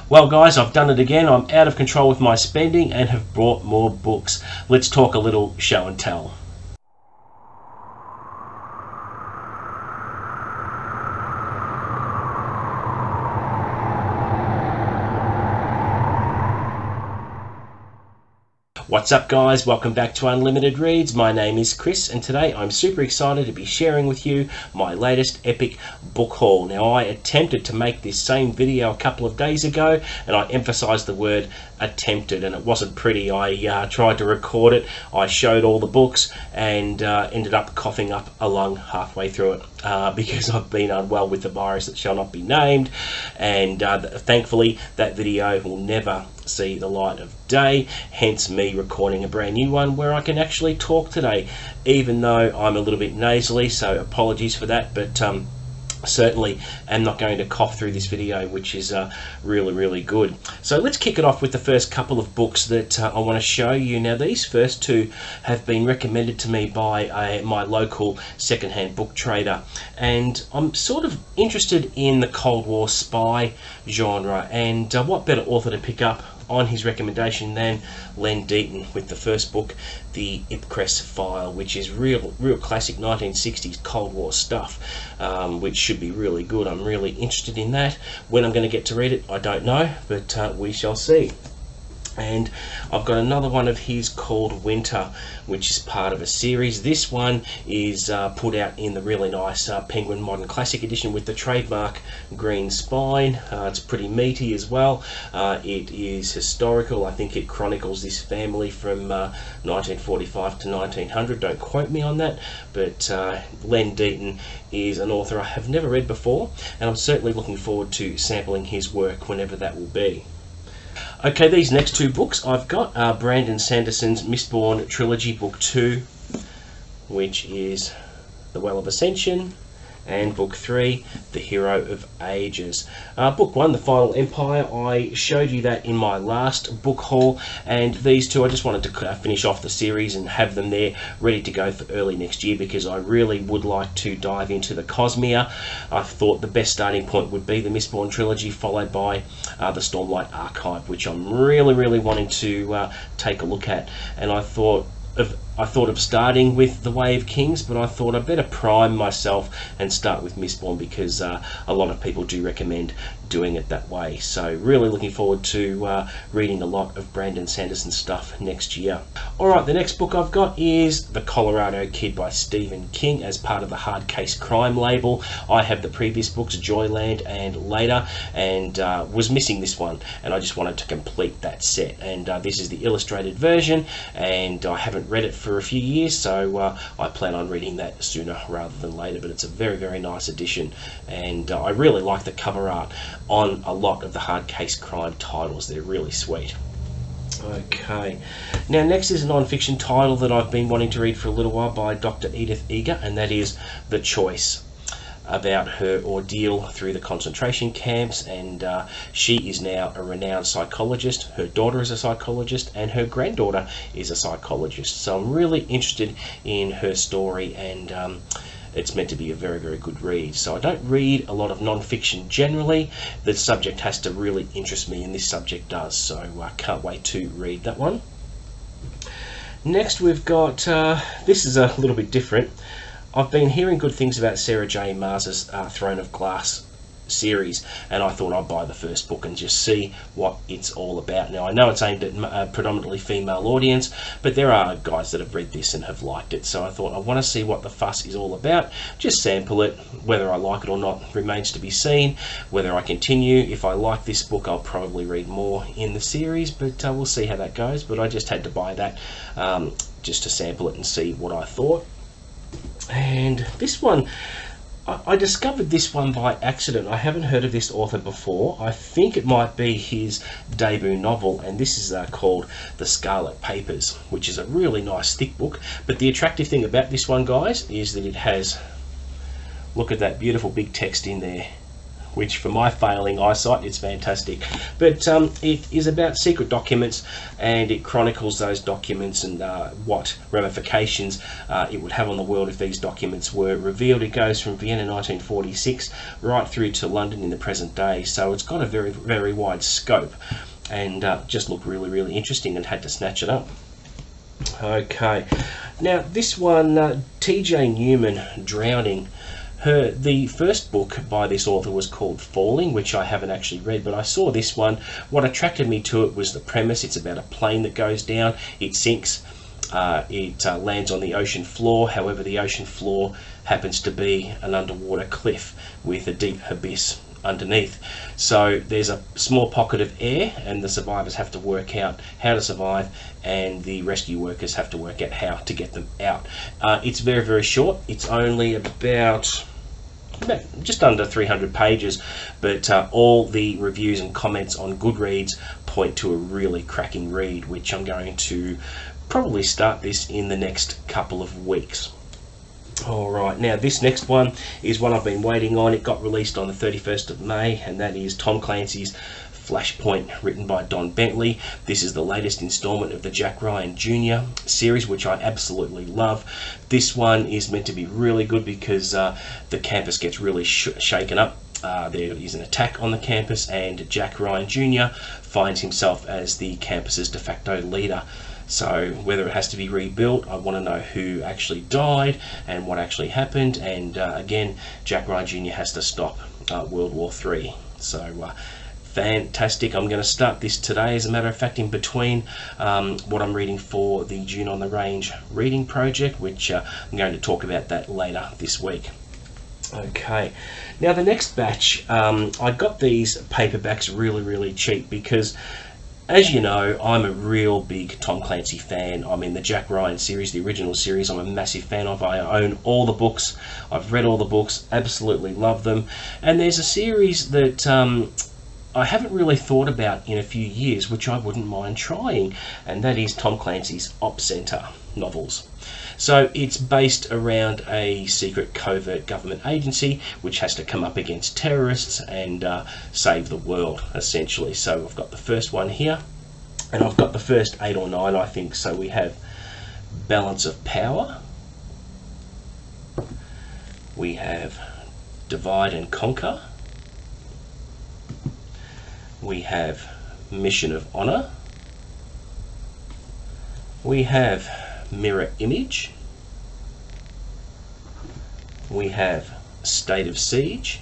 Well guys, I've done it again. I'm out of control with my spending and have brought more books. Let's talk a little show and tell. What's up guys, welcome back to Unlimited Reads. My name is Chris and today I'm super excited to be sharing with you my latest epic book haul. Now I attempted to make this same video a couple of days ago and I emphasized the word attempted, and it wasn't pretty. I tried to record it, I showed all the books and ended up coughing up a lung halfway through it because I've been unwell with the virus that shall not be named, and thankfully that video will never see the light of day, hence me recording a brand new one where I can actually talk today, even though I'm a little bit nasally, so apologies for that, but certainly am not going to cough through this video, which is really good. So let's kick it off with the first couple of books that I want to show you. Now these first two have been recommended to me by my local secondhand book trader, and I'm sort of interested in the Cold War spy genre, and what better author to pick up on his recommendation than Len Deighton with the first book, the Ipcress File, which is real classic 1960s Cold War stuff, which should be really good. I'm really interested in that. When I'm going to get to read it, I don't know, but we shall see. And I've got another one of his called Winter, which is part of a series. This one is put out in the really nice Penguin Modern Classic edition with the trademark green spine. It's pretty meaty as well. It is historical. I think it chronicles this family from 1945 to 1900. Don't quote me on that, but Len Deighton is an author I have never read before, and I'm certainly looking forward to sampling his work whenever that will be. Okay, these next two books I've got are Brandon Sanderson's Mistborn Trilogy Book 2, which is The Well of Ascension, and Book 3, The Hero of Ages. Book 1, The Final Empire, I showed you that in my last book haul, and these two I just wanted to finish off the series and have them there ready to go for early next year, because I really would like to dive into the Cosmere. I thought the best starting point would be the Mistborn Trilogy, followed by the Stormlight Archive, which I'm really wanting to take a look at, and I thought of starting with The Way of Kings, but I thought I'd better prime myself and start with Mistborn, because a lot of people do recommend doing it that way. So really looking forward to reading a lot of Brandon Sanderson stuff next year. Alright, the next book I've got is The Colorado Kid by Stephen King as part of the Hard Case Crime label. I have the previous books, Joyland and Later, and was missing this one, and I just wanted to complete that set. And this is the illustrated version, and I haven't read it for a few years, so I plan on reading that sooner rather than later, but it's a very nice edition, and I really like the cover art on a lot of the Hard Case Crime titles. They're really sweet. Okay, now next is a non-fiction title that I've been wanting to read for a little while by Dr. Edith Eger, and that is The Choice, about her ordeal through the concentration camps, and she is now a renowned psychologist. Her daughter is a psychologist, and her granddaughter is a psychologist. So I'm really interested in her story, and it's meant to be a very good read. So I don't read a lot of non-fiction generally. The subject has to really interest me, and this subject does, so I can't wait to read that one. Next we've got, this is a little bit different. I've been hearing good things about Sarah J. Maas's Throne of Glass series, and I thought I'd buy the first book and just see what it's all about. Now I know it's aimed at a predominantly female audience, but there are guys that have read this and have liked it, so I thought I want to see what the fuss is all about, just sample it. Whether I like it or not remains to be seen. Whether I continue, if I like this book, I'll probably read more in the series, but we'll see how that goes. But I just had to buy that just to sample it and see what I thought. And this one, I discovered this one by accident. I haven't heard of this author before. I think it might be his debut novel, and this is called The Scarlet Papers, which is a really nice thick book. But the attractive thing about this one, guys, is that it has, look at that beautiful big text in there. which for my failing eyesight, it's fantastic. But it is about secret documents, and it chronicles those documents and what ramifications it would have on the world if these documents were revealed. It goes from Vienna 1946 right through to London in the present day, so it's got a very, very wide scope, and just looked really, really interesting and had to snatch it up. Okay, now this one, T.J. Newman, Drowning. The first book by this author was called Falling, which I haven't actually read, but I saw this one. What attracted me to it was the premise. It's about a plane that goes down, it sinks, it lands on the ocean floor. However, the ocean floor happens to be an underwater cliff with a deep abyss underneath. So there's a small pocket of air, and the survivors have to work out how to survive, and the rescue workers have to work out how to get them out. It's very, very short. It's only about just under 300 pages, but all the reviews and comments on Goodreads point to a really cracking read, which I'm going to probably start this in the next couple of weeks. Alright, now this next one is one I've been waiting on. It got released on the 31st of May, and that is Tom Clancy's Flashpoint, written by Don Bentely. This is the latest installment of the Jack Ryan Jr. series, which I absolutely love. This one is meant to be really good because the campus gets really shaken up. There is an attack on the campus, and Jack Ryan Jr. finds himself as the campus's de facto leader. So whether it has to be rebuilt, I want to know who actually died and what actually happened, and again, Jack Ryan Jr. has to stop World War III. So fantastic. I'm going to start this today, as a matter of fact, in between what I'm reading for the June on the Range reading project, which I'm going to talk about that later this week. Okay, now the next batch, I got these paperbacks really, really cheap because, as you know, I'm a real big Tom Clancy fan. I'm in the Jack Ryan series, the original series, I'm a massive fan of. I own all the books. I've read all the books, absolutely love them. And there's a series that I haven't really thought about in a few years, which I wouldn't mind trying, and that is Tom Clancy's Op Center novels. So it's based around a secret covert government agency which has to come up against terrorists and save the world, essentially. So I've got the first one here, and I've got the first 8 or 9, I think. So we have Balance of Power, we have Divide and Conquer, we have Mission of Honor, we have Mirror Image, we have State of Siege,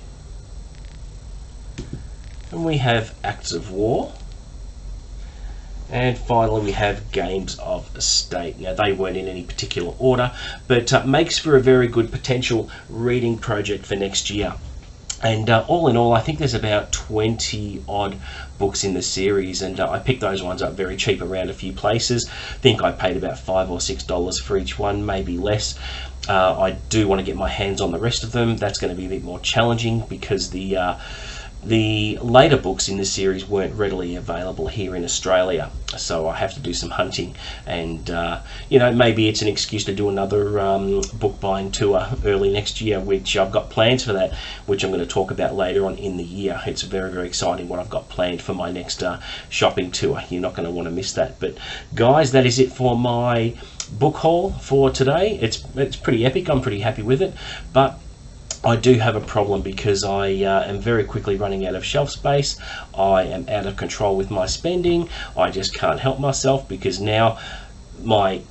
and we have Acts of War, and finally we have Games of Estate. Now they weren't in any particular order, but makes for a very good potential reading project for next year. And all in all, I think there's about 20 odd books in the series, and I picked those ones up very cheap around a few places. I think I paid about $5 or $6 for each one, maybe less. I do want to get my hands on the rest of them. That's going to be a bit more challenging because the later books in the series weren't readily available here in Australia, so I have to do some hunting, and you know, maybe it's an excuse to do another book buying tour early next year, which I've got plans for that, which I'm going to talk about later on in the year. It's very, very exciting what I've got planned for my next shopping tour. You're not going to want to miss that. But guys, that is it for my book haul for today. It's pretty epic. I'm pretty happy with it, but I do have a problem because I am very quickly running out of shelf space. I am out of control with my spending. I just can't help myself because now my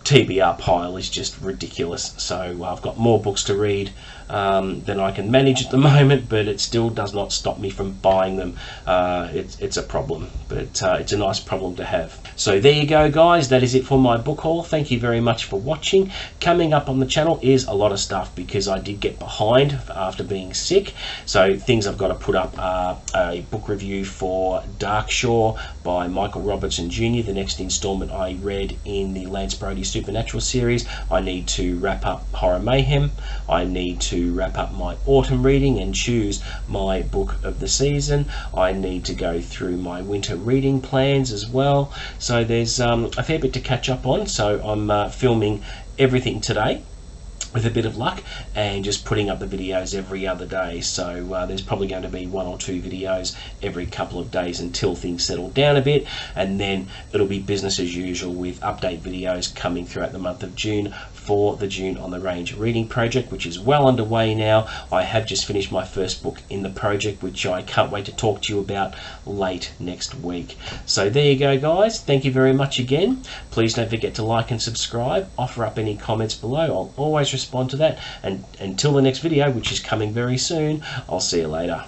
TBR pile is just ridiculous. So I've got more books to read than I can manage at the moment, but it still does not stop me from buying them. It's a problem, but it's a nice problem to have. So there you go, guys. That is it for my book haul. Thank you very much for watching. Coming up on the channel is a lot of stuff because I did get behind after being sick. So things I've got to put up are a book review for Darkshore by Michael Robertson Jr., the next installment I read in the Lance Brody Supernatural series. I need to wrap up Horror Mayhem. I need to wrap up my autumn reading and choose my book of the season. I need to go through my winter reading plans as well. So there's a fair bit to catch up on. So I'm filming everything today. with a bit of luck, and just putting up the videos every other day. So there's probably going to be 1 or 2 videos every couple of days until things settle down a bit, and then it'll be business as usual with update videos coming throughout the month of June for the June on the Range reading project, which is well underway now. I have just finished my first book in the project, which I can't wait to talk to you about late next week. So there you go, guys. Thank you very much again. Please don't forget to like and subscribe. Offer up any comments below. I'll always respond to that. And until the next video, which is coming very soon, I'll see you later.